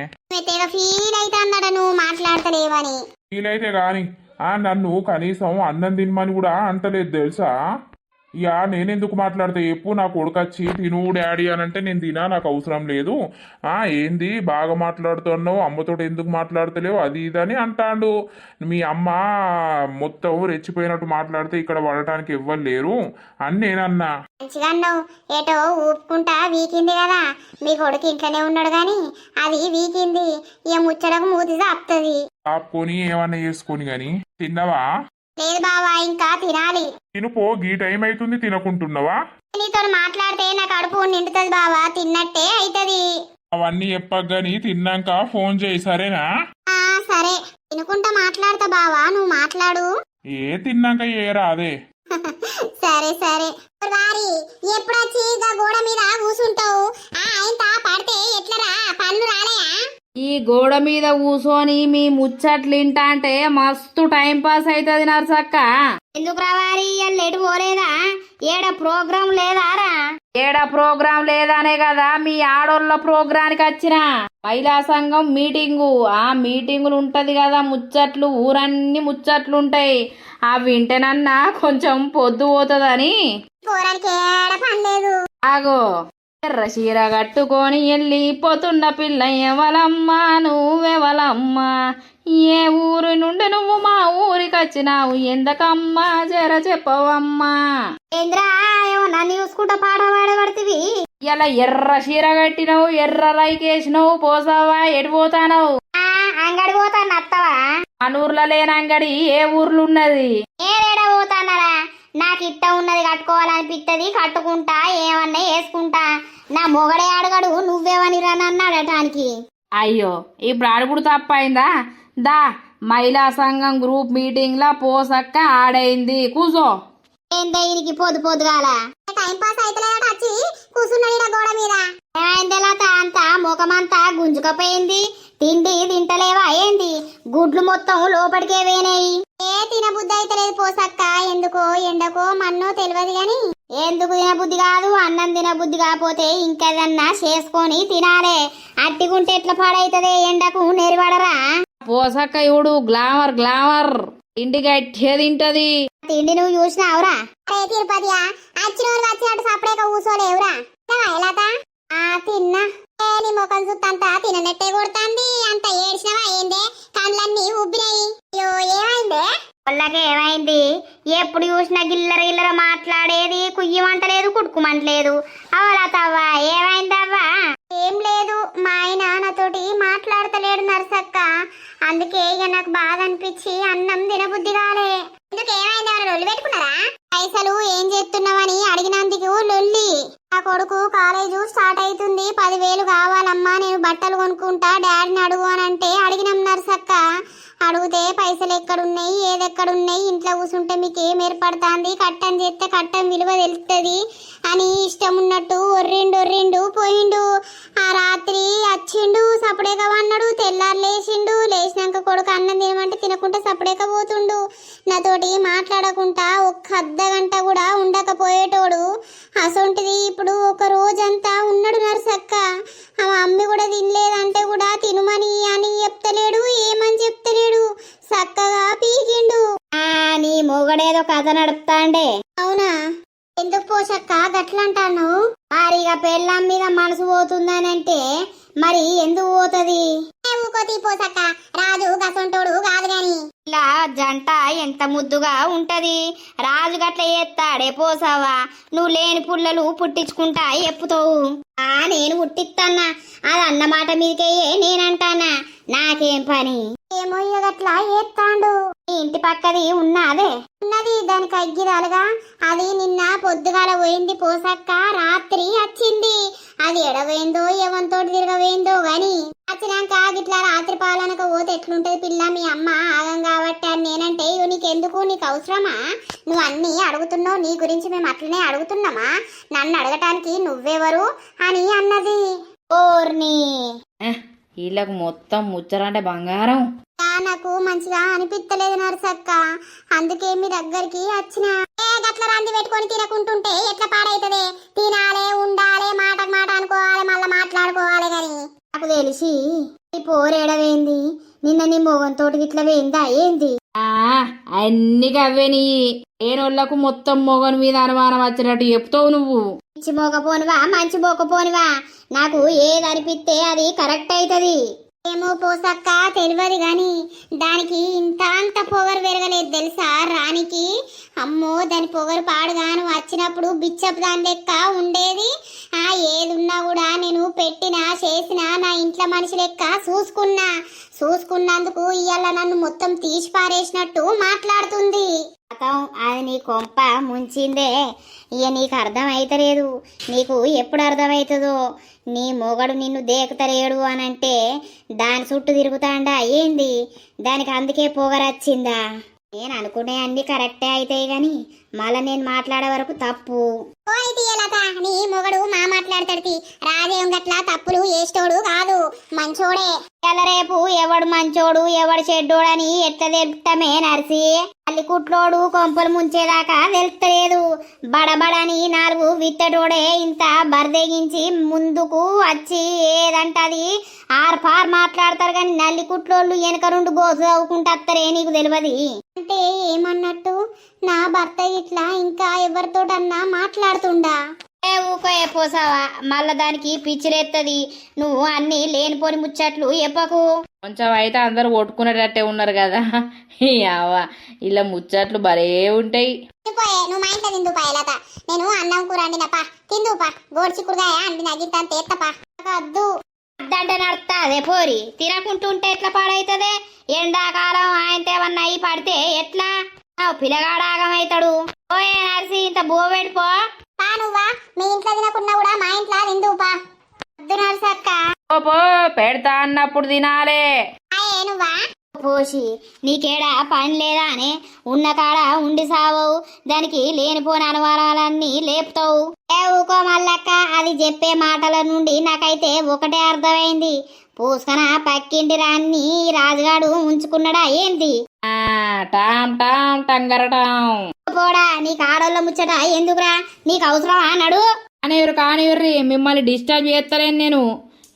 ఫీల్ అయితే అన్నాడు నువ్వు మాట్లాడతలేవని. వీలైతే గాని నన్ను కనీసం అన్నం తినమని కూడా అంటలేదు తెలుసా. ఇక నేనెందుకు మాట్లాడతా చెప్పు? నా కొడుకు వచ్చి తిను డాడీ అని అంటే నేను తినా, నాకు అవసరం లేదు. ఏంది బాగా మాట్లాడుతున్నావు, అమ్మతో ఎందుకు మాట్లాడతలేవు, అది ఇది అని అంటాడు. మీ అమ్మ మొత్తం రెచ్చిపోయినట్టు మాట్లాడితే ఇక్కడ పడటానికి ఎవ్వరు లేరు అని నేనన్నా. మంచిగా అన్నావు. ఏటో ఊపుకుంటా వీకింది కదా, మీ కొడుకు ఇంట్లోనే ఉన్నాడు గాని అది వీకింది. ఇక ముచ్చటకు మూతి ఆపుతుంది. ఆపుకొని ఏమన్నా చేసుకొని గాని. తిన్నావా? లేదు బావా, ఇంకా తినాలి. తినుపో, గీ టైం అవుతుంది తినకుంటున్నావా? నీతో మాట్లాడితే నా కడుపు నిండుతుంది బావా, తిన్నట్టే అవుతుంది. అవన్నీ చెప్పగాని తిన్నాక ఫోన్ చేయి సరేనా? సరే తినుకుంటా మాట్లాడతా బావా, నువ్వు మాట్లాడు. ఏ తిన్నాక ఏ రాదే. సరే సరే. వారి ఎప్పుడు వచ్చి గోడ మీద కూసుంటావు? ఆయన పడితే ఎట్లరా, పళ్ళు రాలేయా? ఈ గోడ మీద కూసోని మీ ముచ్చట్లింటా అంటే మస్తు టైం పాస్ అవుతుంది నర్సక్క. ఎందుకు రావాలి? లేటు పోలేదా? ఏడ ప్రోగ్రాం లేదారా? ఏడ ప్రోగ్రాం లేదనే కదా మీ ఆడోళ్ళ ప్రోగ్రానికి వచ్చిన. మహిళా సంఘం మీటింగు, ఆ మీటింగులు ఉంటది కదా, ముచ్చట్లు ఊరన్ని ముచ్చట్లు ఉంటాయి. ఆ వింటేనన్నా కొంచెం పొద్దు పోతుందని. ఆగో ఎర్ర చీర కట్టుకొని వెళ్ళిపోతున్న పిల్ల ఎవలమ్మా, నువ్వెవలమ్మా, ఏ ఊరి నుండి నువ్వు మా ఊరికి వచ్చినావు, ఎందుకమ్మా జర చెప్పవమ్మా. ఏంద్రా ఏమో నన్ను చూసుకుంటా పాట పాడబడుతుంది. ఇలా ఎర్ర చీర కట్టినవు, ఎర్ర రైకేసినవు, పోసావా ఎడిపోతానవు? అంగడి పోతాను అత్తవా? మనూర్లో లేని అంగడి ఏ ఊర్లు ఉన్నది? ఏడ పోతానరా? నాకు ఇట్ట ఉన్నది కట్టుకోవాలనిపిస్తుంది, కట్టుకుంటా, ఏమన్నా వేసుకుంటా. నా మొగడే అడగడు నువ్వేమని రానన్నాడటానికి. అయ్యో ఇప్పుడు అడుగుడు తప్పైందా? దా మహిళా సంఘం గ్రూప్ మీటింగ్ లా పోసక్క ఆడైంది, కూసో. ఏందే ఈయనకి పొద్దు పొద్దుగాల టైం పాస్ అయితే వచ్చి కూర్చున్నాడు గోడ మీద. ఏమైంది లత? అంతా ముఖమంతా గుంజుకపోయింది, తిండి తింటలేవా ఏంది? గుడ్లు మొత్తం లోపలికే వేనాయి. తినబుద్ధి అయితే లేదు పోసక్క, ఎందుకో ఎండకో మన్నో తెలియదు గాని. ఎందుకు తినబుద్ధి కాదు? అన్నం తినబుద్ధి కాకపోతే ఇంకేదన్నా చేసుకొని తినాలే. అట్టిగుంటే ఎట్లా పాడైతదే? ఎండకు నెరిపడరా? పోసక్క ఇవుడు గ్లామర్ గ్లామర్, ఇంటి గట్టిగా తింటది. తిండి నువ్వు చూసినావురా? అరే తిరుపతియా, వచ్చినోడు వచ్చినట్టు సపరేక కూసోలేవురా? ఎలాతా? తిన్నా. నీ ముఖం చూస్తంతా తిననట్టే కొడుతుంది. అంత ఏడ్చినవా ఏందే? కళ్ళన్నీ ఉబ్బినాయి. అయ్యో ఏమైందే? వాళ్ళకి ఏమైంది? ఎప్పుడు చూసినా గిల్లర గిల్లర మాట్లాడేది, కుయ్యమంటలేదు, కుట్టుకుమంటలేదు. అవలతవ్వా ఏమైందవ్వా? ఏం లేదు, మా ఆయన నాతోటి మాట్లాడతలేడు నర్సక్క. అందుకే ఇక నాకు బాధ అనిపించి అన్నం తినబుద్ధి కాలే. ఎందుకు ఏమైంది? ఎవరు లొల్లి పెట్టుకున్నారా? పైసలు ఏం చేస్తున్నావని అడిగినందుకు లొల్లి. ఆ కొడుకు కాలేజు స్టార్ట్ అవుతుంది, 10,000 కావాలమ్మా, నేను బట్టలు కొనుక్కుంటా, డాడీని అడుగు అని అంటే అడిగినాం నర్సక్క. అడిగితే పైసలు ఎక్కడున్నాయి, ఏదెక్కడున్నాయి, ఇంట్లో కూర్చుంటే మీకు ఏం ఏర్పడుతుంది, కట్టం చేస్తే కట్టం విలువ తెలుస్తుంది అని ఇష్టం ఉన్నట్టు ఒర్రిండు పోయిండు. ఆ రాత్రి వచ్చిండు, సపడేక అన్నాడు, తెల్లారు లేచిండు. లేచినాక కొడుకు అన్నం తినమంటే తినకుంటే సపడేక పోతుండు. నాతోటి మాట్లాడకుండా ఒక్క అర్ధగంట కూడా ఉండకపోయేటోడు. అసొంటిది ఇప్పుడు ఒక రోజంతా ఉన్నాడు నర్సక్క. ఆ మమ్మీ కూడా తినలేదంటే కూడా తినుమని అని చెప్తలేడు, ఏమని చెప్తలేడు, చక్కగా పీకిండు. నీ మొగడేదో కథ నడుపుతాండే. అవునా? ఎందుకు పోషక్క గట్లంటాను? మరిగా పెళ్ళాం మీద మనసు పోతుందనంటే మరి ఎందుకు పోతుంది? ఊకోతి పోసక్క, రాజు గసంటోడు కాదు గాని. ఇలా జంట ఎంత ముద్దుగా ఉంటది. రాజు గట్ల చేస్తాడే పోసావా? నువ్వు లేని పుల్లలు పుట్టించుకుంటా ఎప్పుతావు. నేను పుట్టిస్తానా? అది అన్నమాట మీదకయ్యే నేనంటానా? నాకేం పని? ఏమో గట్లా ఏత్తాండు. నీ ఇంటి పక్కది ఉన్నదే ఉన్నది, దానికి అగ్గిరాలుగా. అది నిన్న పొద్దుగాల పోయింది పోసక్క, రాత్రి వచ్చింది. అది ఎడవేందో ఎవంతోటి తిరగవేందో గాని వచ్చినాక గిట్లా రాత్రి పాలనక పోతే ఎట్లుంటది పిల్ల? మీ అమ్మ ఆగం కాబట్టి అని నేనంటే నీకెందుకు, నీకు అవసరమా? నువ్వు అన్ని అడుగుతున్నావు, నీ గురించి మేము అట్లనే అడుగుతున్నామా? నన్ను అడగటానికి నువ్వెవరు అని అన్నది. ఓర్ని వీళ్ళకు మొత్తం ముచ్చరంటే బంగారం. నాకు మంచిగా అనిపిస్తలేదు నర్సక్క, అందుకే మీ దగ్గరికి వచ్చిన. గట్ల రంది పెట్టుకొని తినకుంటుంటే ఎట్లా పాడైతదే? తినాలే, ఉండాలే, మాట మాట అనుకోవాలి, మళ్ళా మాట్లాడుకోవాలి. గాని నాకు తెలిసి ఈ పోరేడవేంది? నిన్న నీ మొగంతో ఇట్లా వేయిందా ఏంది? అన్ని గవ్వే నీ ఏనోళ్లకు మొత్తం మొగన్ మీద అనుమానం వచ్చినట్టు చెప్తావు నువ్వు. మంచి మోకపోనివా మంచి మోకపోనివా, నాకు ఏది అనిపిస్తే అది కరెక్ట్ అవుతుంది. ఏమో పోసక్క తెలియదు గాని దానికి అంత పొగరు పెరగలేదు తెలుసా రానికి. అమ్మో దాని పొగరు పాడుగాను వచ్చినప్పుడు బిచ్చపు దాని లెక్క ఉండేది. ఏదున్నా కూడా నేను పెట్టినా చేసినా నా ఇంట్లో మనిషి లెక్క చూసుకున్నందుకు ఇవాళ నన్ను మొత్తం తీసి పారేసినట్టు మాట్లాడుతుంది. అది నీ కొంప ముంచిందే. ఇక నీకు అర్థం అయితలేదు. నీకు ఎప్పుడు అర్థమవుతుందో? నీ మొగడు నిన్ను దేకుతలేడు అనంటే దాని చుట్టూ తిరుగుతాండా ఏంది? దానికి అందుకే పొగరొచ్చిందా? నేను అనుకునే అన్ని కరెక్టే అవుతాయి గాని మళ్ళా నేను మాట్లాడే వరకు తప్పు. నీ మొగడు మా మాట్లాడతాడు. రాజేం గట్లా తప్పులు వేస్తోడు కాదు, మంచోడే. రేపు ఎవడు మంచోడు ఎవడు చెడ్డోడని ఎట్లా తెలుపుతామే నర్సి? అల్లి కుట్లోడు కొంపలు ముంచేదాకా తెలుస్తలేదు. బడబడని 4 విత్తటోడే ఇంత బర్దెగించి ముందుకు వచ్చి ఏదంటది ఆర్పార్ మాట్లాడతారు కానీ నల్లి కుట్లోళ్ళు వెనక 2 గోసు చదువుకుంటారే నీకు తెలియదు. అంటే ఏమన్నట్టు? నా భర్త ఇట్లా ఇంకా ఎవరితోటన్నా మాట్లాడుతుండా? ఊకో పోసావా? మళ్ళా దానికి పిచ్చిలేస్తుంది. నువ్వు అన్ని లేనిపోని ముచ్చట్లు చెప్పకు. కొంచెం అయితే అందరు కొట్టుకునేటట్టే ఉన్నారు కదా. ఇలా ముచ్చట్లు భలే ఉంటాయి. నువ్వు మా ఇంట్లో తిందుపా లత. నేను అన్నం కూర అండినపా, తిందుపా. గోడ్చిక్కుడుగాయ అండి నగిస్తాను తేత్తపా. వద్దు అద్దంటే నడుస్తా అదే పోరి. తినకుంటుంటే ఎట్లా పాడైతుంది? ఎండాకాలం ఆయన ఏమన్నా అయి పడితే ఎట్లా? పిల్లగాడు ఆగమవుతాడు. ఓయే నర్సి ఇంత బోవెడిపో. నువ్వా మీ ఇంట్లో తినకున్నా కూడా మా ఇంట్లో తిందుపా. వద్దు నర్సక్క. పో పెడతా అన్నప్పుడు తినాలే. నువ్వా పోసి నీకేడా పని లేదా అని ఉన్న కాడ ఉండి సావవు. దానికి లేనిపోని అనుమానాలన్నీ లేపుతావు. ఊకో మల్లక్క. అది చెప్పే మాటల నుండి నాకైతే ఒకటే అర్థమైంది. పూసుకన పక్కింటి రాన్ని రాజుగాడు ఉంచుకున్నాడా ఏంది? టామ్ టామ్ టంగరటాం. పోడా నీకు ఆడోళ్ళ ముచ్చట ఎందుకురా? నీకు అవసరమా నడు. కానివర్రి మిమ్మల్ని డిస్టర్బ్ చేస్తలేను నేను.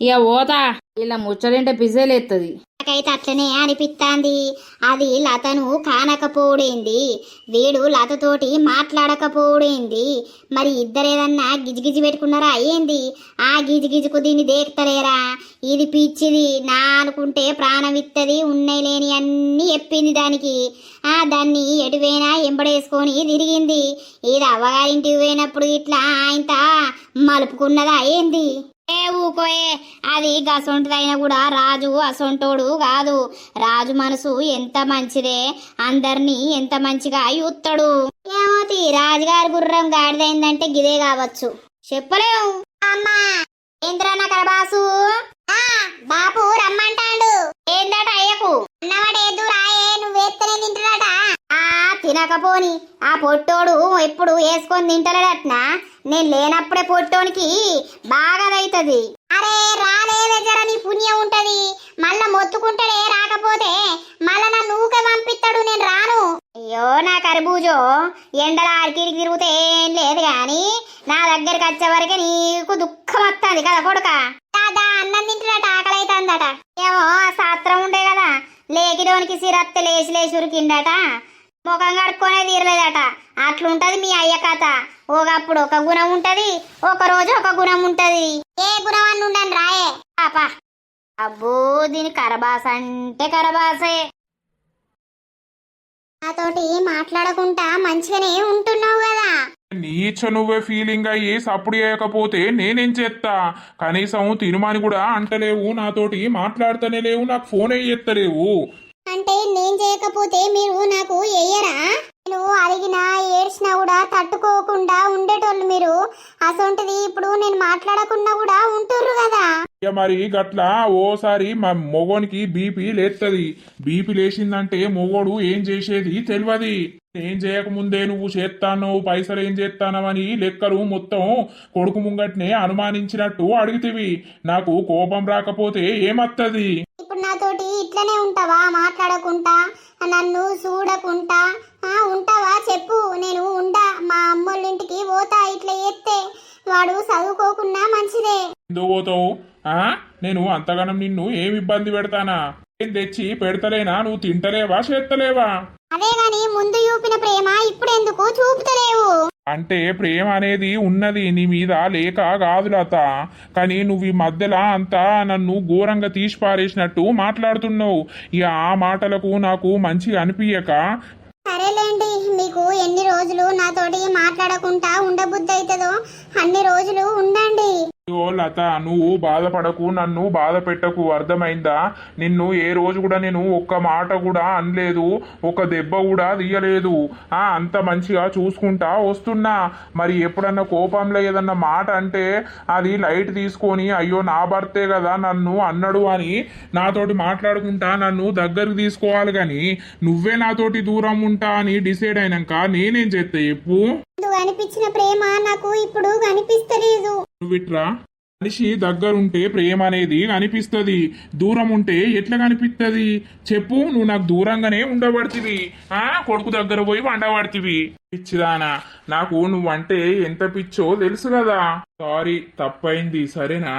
ఇక పోతా. ఇలా ముచ్చటంటే పిజ్జలేస్తుంది. నాకైతే అట్లనే అనిపిస్తాంది. అది లతను కానకపోడేంది, వీడు లతతోటి మాట్లాడకపోడేంది. మరి ఇద్దరేదన్నా గిజిగిజి పెట్టుకున్నారా ఏంది? ఆ గిజిగిజుకు దీన్ని దేక్తలేరా? ఇది పిచ్చిది నా అనుకుంటే ప్రాణం ఇత్తది. ఉన్నాయి లేని అన్ని చెప్పింది దానికి. దాన్ని ఎటువైనా ఎంబడేసుకొని తిరిగింది. ఇది అవ్వగారింటికి పోయినప్పుడు ఇట్లా ఆయనత మలుపుకున్నదా ఏంది? ఏ ఊకోయే, అది గసొంటిదైనా కూడా రాజు అసొంటోడు కాదు. రాజు మనసు ఎంత మంచిదే, అందరినీ ఎంత మంచిగా చూస్తాడు. ఏమోతి రాజుగారి గుర్రం గాడిదైందంటే గిదే కావచ్చు, చెప్పలేము. అమ్మా ఏంద్రన్న కరబాసు బాపు రమ్మంటాడు. ఏందట అయ్యకు? అన్నవాడేదు రాయే నువ్వేత్తనే తింటున్నాట. తినకపోని ఆ పొట్టోడు ఎప్పుడు వేసుకొని తింటలేడట్నా? నేను లేనప్పుడే పొట్టోనికి బాగాదైతది. అరే రాలే వెజర నీ పుణ్యం ఉంటది. మళ్ళా మొత్తుకుంటాడే రాకపోతే మళ్ళా నన్ను ఊకే పంపిస్తాడు, నేను రాను. అయ్యో నా కర్బూజో, ఎండల ఆడికి తిరిగితే ఏం లేదు గాని నా దగ్గరికి వచ్చే వరకే నీకు దుఃఖం వస్తుంది కదా కొడుక. దాదా అన్నం తింటున్నట, ఆకలి అవుతుందట. ఏమో ఆ శాస్త్రం ఉండే కదా, లేకిలోనికి సిరత్త లేచి లేచి ఉరికిండట, ముఖం కడుక్కొనే తీరలేదట. అట్లుంటది మీ అయ్య కథ. ఒకప్పుడు ఒక గుణం ఉంటది, ఒక రోజు ఒక గుణం ఉంటది. ఏ గుణం అని ఉండను రాయే. పాపా అబ్బో, దీని కరబాస అంటే కరబాసే. నాతోటి మాట్లాడకుండా మంచిగానే ఉంటున్నావు కదా. నీచ నువ్వే ఫీలింగ్ అయ్యి సప్పుడు చేయకపోతే నేనేం చేస్తా? కనీసం తినుమని కూడా అంటలేవు, నాతోటి మాట్లాడుతూనే లేవు, నాకు ఫోన్ ఎత్తలేవు. అంటే నేను చేయకపోతే మీరు నాకు ఎయ్యరా? నేను అడిగినా ఏడ్చినా కూడా తట్టుకోకుండా ఉండేటోళ్ళు మీరు. అసొంటిది ఇప్పుడు నేను మాట్లాడకుండా కూడా ఉంటుర్రు కదా. ఇక మరి గట్ల ఓసారి మా మొగోనికి బీపీ లేస్తుంది. బీపీ లేచిందంటే మొగోడు ఏం చేసేది తెలియదు. ఏం చేయకముందే నువ్వు చేస్తాను పైసలు ఏం చేస్తానవని లెక్కలు మొత్తం కొడుకు ముంగట్నే అనుమానించినట్టు అడిగితివి. నాకు కోపం రాకపోతే ఏమత్తది? ఇప్పుడు నాతోటి ఇట్లనే ఉంటావా? మాట్లాడకుండా నన్ను చూడకుండా ఉంటావా చెప్పు. నేను ఉండా, మా అమ్మోళ్ళింటికి పోతా. ఇట్లా ఎత్తే వాడు చదువుకోకున్నా మంచిదే. ఎందుకు పోతావు? నేను అంతగానం నిన్ను ఏమి ఇబ్బంది పెడతానా? ఏం తెచ్చి పెడతలేనా? నువ్వు తింటలేవా చేస్తలేవా? అదే గాని ముందు చూపిన ప్రేమ ఇప్పుడు ఎందుకు చూపుతలేవు? అంటే ప్రేమ అనేది ఉన్నది నీ మీద, లేక కాదు లత. కానీ నువ్వు ఈ మధ్యలో అంతా నన్ను ఘోరంగా తీసి పారేసినట్టు మాట్లాడుతున్నావు. ఇక ఆ మాటలకు నాకు మంచిగా అనిపించక. సరేలేండి, మీకు ఎన్ని రోజులు నాతోటి మాట్లాడకుండా ఉండబుద్ధి అవుతుందో అన్ని రోజులు ఉండండి. ఓ లత, నువ్వు బాధపడకు, నన్ను బాధ పెట్టకు, అర్థమైందా? నిన్ను ఏ రోజు కూడా నేను ఒక్క మాట కూడా అనలేదు, ఒక దెబ్బ కూడా తీయలేదు. అంత మంచిగా చూసుకుంటా వస్తున్నా. మరి ఎప్పుడన్నా కోపంలో ఏదన్నా మాట అంటే అది లైట్ తీసుకొని అయ్యో నా భర్తే కదా నన్ను అన్నాడు అని నాతోటి మాట్లాడుకుంటా నన్ను దగ్గరికి తీసుకోవాలి. కానీ నువ్వే నాతోటి దూరం ఉంటా అని డిసైడ్ అయినాక నేనేం చేస్తా చెప్పు? అనిపించిన ప్రేమ నాకు ఇప్పుడు కనిపిస్తలేదు. నువ్విట్రా మనిషి దగ్గరుంటే ప్రేమ అనేది కనిపిస్తుంది, దూరం ఉంటే ఎట్లా కనిపిస్తుంది చెప్పు? నువ్వు నాకు దూరంగానే ఉండబడుతుంది, కొడుకు దగ్గర పోయి వండబడుతుంది. పిచ్చిదానా, నాకు నువ్వంటే ఎంత పిచ్చో తెలుసు కదా. సారీ, తప్పైంది సరేనా?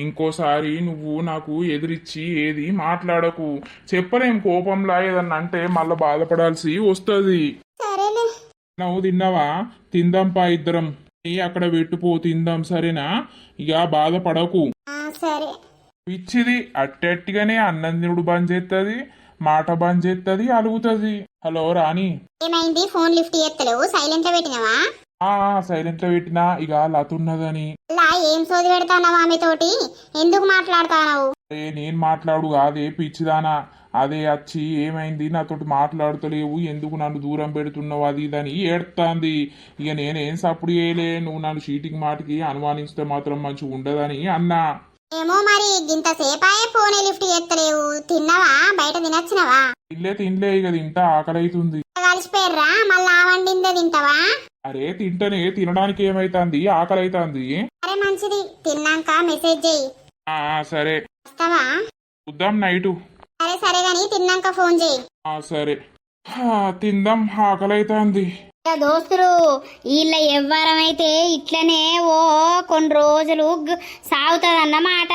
ఇంకోసారి నువ్వు నాకు ఎదిరిచ్చి ఏది మాట్లాడకు. చెప్పలేం, కోపంలా ఏదన్నా అంటే మళ్ళా బాధపడాల్సి వస్తుంది. సరేలే. నువ్వు తిన్నావా? తిందాంపా ఇద్దరం. అక్కడ పెట్టుపో తిందాం సరేనా? ఇక బాధపడకు. సరే. పిచ్చిది అట్టెట్టిగానే అన్నం తినుడు బంద్ చేస్తుంది, మాట బంద్ చేస్తుంది, అలుగుతుంది. హలో రాణి, ఏమైంది? ఫోన్ లిఫ్ట్ చేస్తలేవు, సైలెంట్ లో పెట్టినవా? సైలెంట్ లో పెట్టినా, ఇక లతున్నదని. అలా ఏం సోది పెడతానవా ఆమెతోటి? ఎందుకు మాట్లాడతానవు? అరే నేను మాట్లాడు కాదే పిచ్చిదానా. అదే వచ్చి ఏమైంది నాతోటి మాట్లాడుతలేవు, ఎందుకు నన్ను దూరం పెడుతున్నావు అది ఇదని ఏడుతాంది. ఇక నేనేం సప్పుడు చేయలే, నువ్వు నన్ను చీటికి మాటికి అనుమానిస్తే మాత్రం మంచిగా ఉండదని అన్నా. ఏమో మరి ఇంతసేపాయే ఫోన్ లిఫ్ట్ చేస్తలేవు. తిన్నావా? బయట తినొచ్చినవా? తినలే, ఇక తింటా, ఆకలి అవుతుంది. కలిసిపోయారా? మళ్ళా వండిందే తింటావా? అరే తింటనే, తినడానికి ఏమైతుంది, ఆకలి అవుతుంది. సరే మంచిది, తిన్నాక మెసేజ్ చెయ్యి. సరే వస్తావా? చూద్దాం నైటు. సరే సరే గాని తిన్నాక ఫోన్ చెయ్యి. సరే తిందాం, ఆకలి అవుతుంది. దోస్తులు వీళ్ళ ఎవ్వరం అయితే ఇట్లనే ఓ కొన్ని రోజులు సాగుతుందన్నమాట.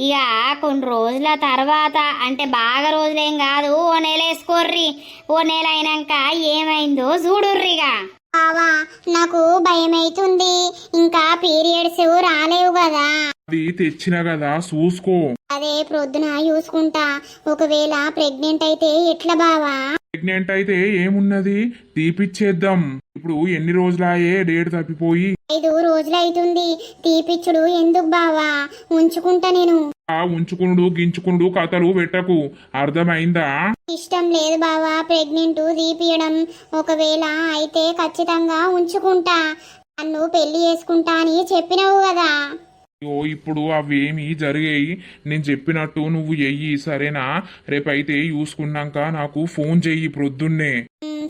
ఇక కొన్ని రోజుల తర్వాత, అంటే బాగా రోజులేం కాదు, ఓ నెల వేసుకోర్రి. ఓ నెల అయినాక ఏమైందో చూడుర్రిగా. బావా నాకు భయం అవుతుంది, ఇంకా పీరియడ్స్ రాలేవు కదా. అది తెచ్చినా కదా చూసుకో. అదే ప్రొద్దున చూసుకుంటా. ఒకవేళ ప్రెగ్నెంట్ అయితే ఎట్లా బావా? ప్రెగ్నెంట్ అయితే ఏమున్నది, తీపిచ్చేద్దాం. ఇప్పుడు ఎన్ని రోజులాయే డేట్ తప్పిపోయి? 5 రోజులైతుంది. తీపిచ్చుడు ఎందుకు బావా? ఉంచుకుంటా నేను. ఆ ఉంచుకునుడు గించుకునుడు కథలు పెట్టకు, అర్థమైందా? ఇష్టం లేదు బావా ప్రెగ్నెంట్ తీపియడం. ఒకవేళ అయితే ఖచ్చితంగా ఉంచుకుంటా. నన్ను పెళ్లి చేసుకుంటా అని చెప్పినావు కదా. అయ్యో ఇప్పుడు అవేమి జరిగాయి, నేను చెప్పినట్టు నువ్వు ఎయ్యి, సరేనా? రేపైతే చూసుకున్నాక నాకు ఫోన్ చెయ్యి ప్రొద్దున్నే.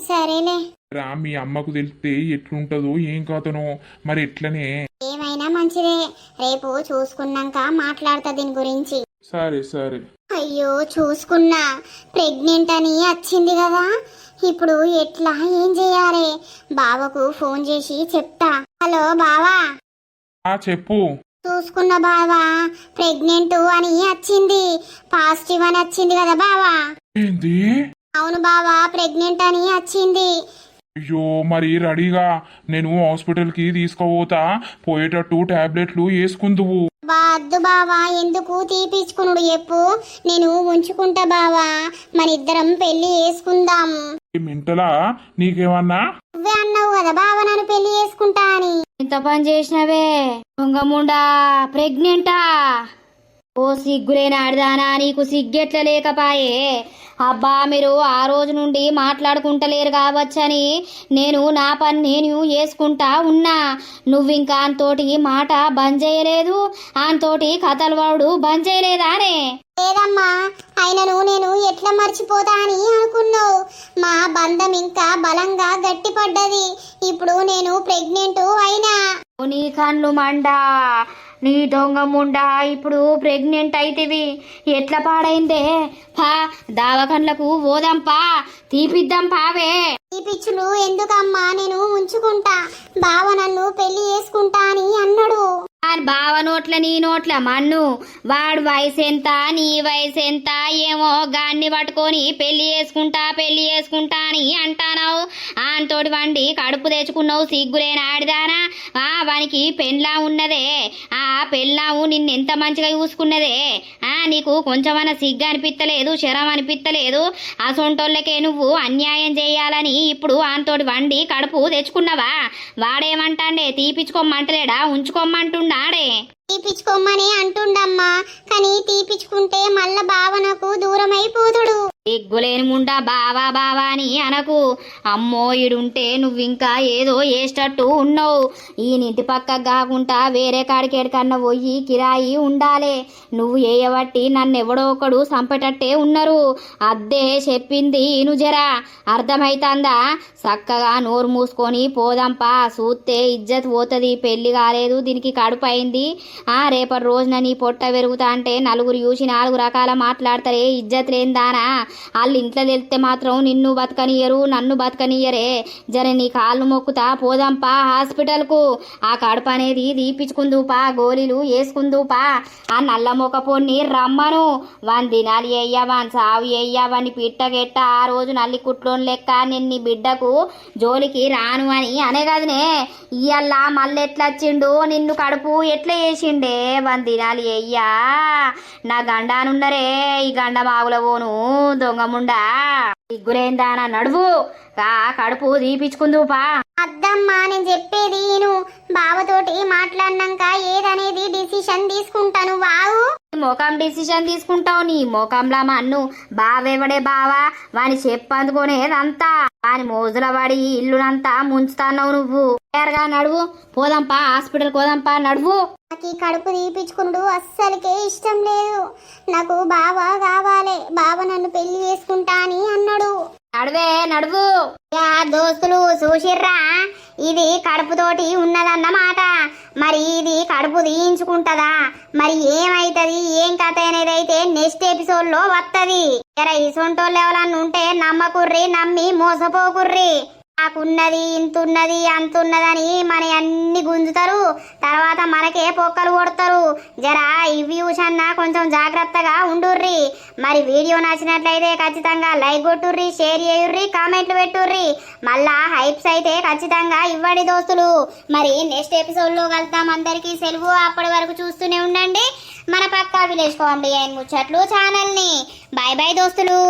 సరేలే. రా, మీ అమ్మకు తెలిస్తే ఎట్లుంటదో ఏం కథనో మరి. ఎట్లనే ఏమైనా మంచిదే. రేపు చూసుకున్నాక మాట్లాడతా దీని గురించి. సరే సరే. అయ్యో చూసుకున్నా ప్రెగ్నెంట్ అని వచ్చింది కదా. ఇప్పుడు ఎట్లా ఏం చెయ్యాలి? బావకు ఫోన్ చేసి చెప్తా. హలో బావా. ఆ చెప్పు. చూసుకున్న బావా ప్రెగ్నెంట్ అని వచ్చింది. పాజిటివ్ అని వచ్చింది కదా బావా. ఏంది? అవును బావా ప్రెగ్నెంట్ అని వచ్చింది. అయ్యో మరి రెడీగా నేను హాస్పిటల్కి తీసుకుపోతా, పోయేటట్టు టాబ్లెట్లు వేసుకుందువు. వద్దు బావా, ఎందుకు తీపిచ్చుకునుడు చెప్పు. నేను ఉంచుకుంటా బావా. మన ఇద్దరం పెళ్లి చేసుకుందాం. మెంటలా నీకేమన్నా? నువ్వే అన్నావు కదా బావా నన్ను పెళ్లి చేసుకుంటా అని. ఇంత పని చేసినవే దొంగముండా, ప్రెగ్నెంటా? ఓ సిగ్గులేని ఆడదానా, నీకు సిగ్గెట్ల లేకపాయే? అబ్బా మీరు ఆ రోజు నుండి మాట్లాడుకుంటలేరు కావచ్చని నేను నా పని నేను చేసుకుంటా ఉన్నా. నువ్వింకా అంతోటి మాట బంద్ చేయలేదు, అంతోటి కథలు వాడు బంద్ చేయలేదానే? లేదమ్మా, అయినను నేను ఎట్లా మర్చిపోతా అని అనుకున్నావు. మా బంధం ఇంకా బలంగా గట్టిపడ్డది. ఇప్పుడు నేను ప్రెగ్నెంట్ అయినా. నీ కళ్ళు మండా, నీ దొంగ ముండా, ఇప్పుడు ప్రెగ్నెంట్ అయితేవి ఎట్లా పాడైందే? పా దావకండ్లకు పోదాంపా, తీపిద్దాం పావే. ఈ పిచ్చులు ఎందుకమ్మా, నేను ఉంచుకుంటా. బావ నన్ను పెళ్లి చేసుకుంటా అని అన్నాడు. బావ నోట్ల నీ నోట్ల మన్ను. వాడు వయసు ఎంత, నీ వయసు ఎంత ఏమో గాన్ని పట్టుకొని పెళ్లి చేసుకుంటా అని అంటానావు. ఆంతోటి వండి కడుపు తెచ్చుకున్నావు, సిగ్గులేని ఆడిదానా? వానికి పెళ్ళా ఉన్నదే. ఆ పెళ్ళాము నిన్నెంత మంచిగా చూసుకున్నదే. నీకు కొంచెమన్నా సిగ్గు అనిపిస్తలేదు, శరం అనిపిస్తలేదు? అసొంటోళ్ళకే నువ్వు అన్యాయం చేయాలని ఇప్పుడు ఆంతోటి వండి కడుపు తెచ్చుకున్నావా? వాడేమంటాండే, తీపిచ్చుకోమంటలేడా, ఉంచుకోమంటున్నాడే? తీపిచ్చుకోమని అంటుండమ్మా, కానీ తీపిచ్చుకుంటే మళ్ళా భావనకు దూరం అయిపోతాడు. సిగ్గులేని ముండా బావా బావా అని అనకు. అమ్మో ఈడుంటే నువ్వింకా ఏదో వేసేటట్టు ఉన్నావు. ఈ ఇంటి పక్కకు కాకుండా వేరే కాడికి ఎడకన్నా పోయి కిరాయి ఉండాలే. నువ్వు వేయబట్టి నన్ను ఎవడో ఒకడు చంపేటట్టే ఉన్నారు. అద్దే చెప్పింది నువ్వు జరా అర్థమైతుందా? చక్కగా నోరు మూసుకొని పోదాంపా. చూస్తే ఇజ్జత్ పోతుంది. పెళ్లి కాలేదు, దీనికి కడుపు అయింది. రేపటి రోజున నీ పొట్ట పెరుగుతా అంటే నలుగురు చూసి 4 రకాల మాట్లాడతారే. ఇజ్జత్ లేనిదానా? వాళ్ళు ఇంట్లో తెలిస్తే మాత్రం నిన్ను బతకనియరు, నన్ను బతకనియరే. జర నీ కాళ్ళు మొక్కుతా, పోదాంపా హాస్పిటల్కు. ఆ కడుపు అనేది తీపిచ్చుకుందుపా, గోళీలు వేసుకుందుపా. ఆ నల్ల మొక్కపోన్ని రమ్మను. వాని దినాలు వేయ్యా, వాని సాగు వేయ్యా, వాని పిట్టగెట్ట ఆ రోజు నల్లి కుట్లోని లెక్క నేను నీ బిడ్డకు జోలికి రాను అని అనే కదనే. ఇయ్యల్లా మళ్ళెట్లొచ్చిండు, నిన్ను కడుపు ఎట్లా చేసిండే? వాని దినాలు వేయ్యా. నా గండానున్నరే, ఈ గండ మాగుల పోను దొంగముండా. సిగ్గులేందానా, నడువు. కడుపు తీపిచ్చుకుందుపా. అద్దమ్మా, నేను చెప్పేది నేను బావతోటి మాట్లాడినాక ఏదనేది డిసిషన్ తీసుకుంటాను. వావు ముఖం డిసిషన్ తీసుకుంటావు? నీ ముఖంలా మన్ను. బావెవడే బావా? వాని చెప్పందుకునేదంతా వాని మోజుల పడి ఇల్లునంతా ముంచుతాన్నావు నువ్వు. గా నడువు, పోదాంపా హాస్పిటల్ పోదాంపా, నడువు. నాకు ఈ కడుపు తీపిచ్చుకున్నాడు అస్సలకే ఇష్టం లేదు. నాకు బావ కావాలి. బావ నన్ను పెళ్లి చేసుకుంటా అని అన్నాడు. నడువే, నడువు. దోస్తులు చూసిర్రా, ఇది కడుపుతోటి ఉన్నదన్నమాట. మరి ఇది కడుపు తీయించుకుంటదా, మరి ఏమైతుంది, ఏం కథ అనేది అయితే నెక్స్ట్ ఎపిసోడ్ లో వస్తది. ఇసొంటోళ్ళు ఎవరన్నా ఉంటే నమ్మకుర్రి, నమ్మి మోసపోకుర్రి. నాకున్నది ఇంతున్నది అంతున్నదని మన అన్ని గుంజుతారు, తర్వాత మనకే పొక్కలు కొడతారు. జరా ఇవి చూసన్నా కొంచెం జాగ్రత్తగా ఉండుర్రి. మరి వీడియో నచ్చినట్లయితే ఖచ్చితంగా లైక్ కొట్టుర్రి, షేర్ చేయుర్రి, కామెంట్లు పెట్టుర్రి. మళ్ళా హైప్స్ అయితే ఖచ్చితంగా ఇవ్వండి దోస్తులు. మరి నెక్స్ట్ ఎపిసోడ్లో కలుద్దాం. అందరికీ సెలవు. అప్పటి వరకు చూస్తూనే ఉండండి మన పక్కా విలేజ్ కామెడీ అండ్ ముచ్చట్లు ఛానల్ని. బాయ్ బాయ్ దోస్తులు.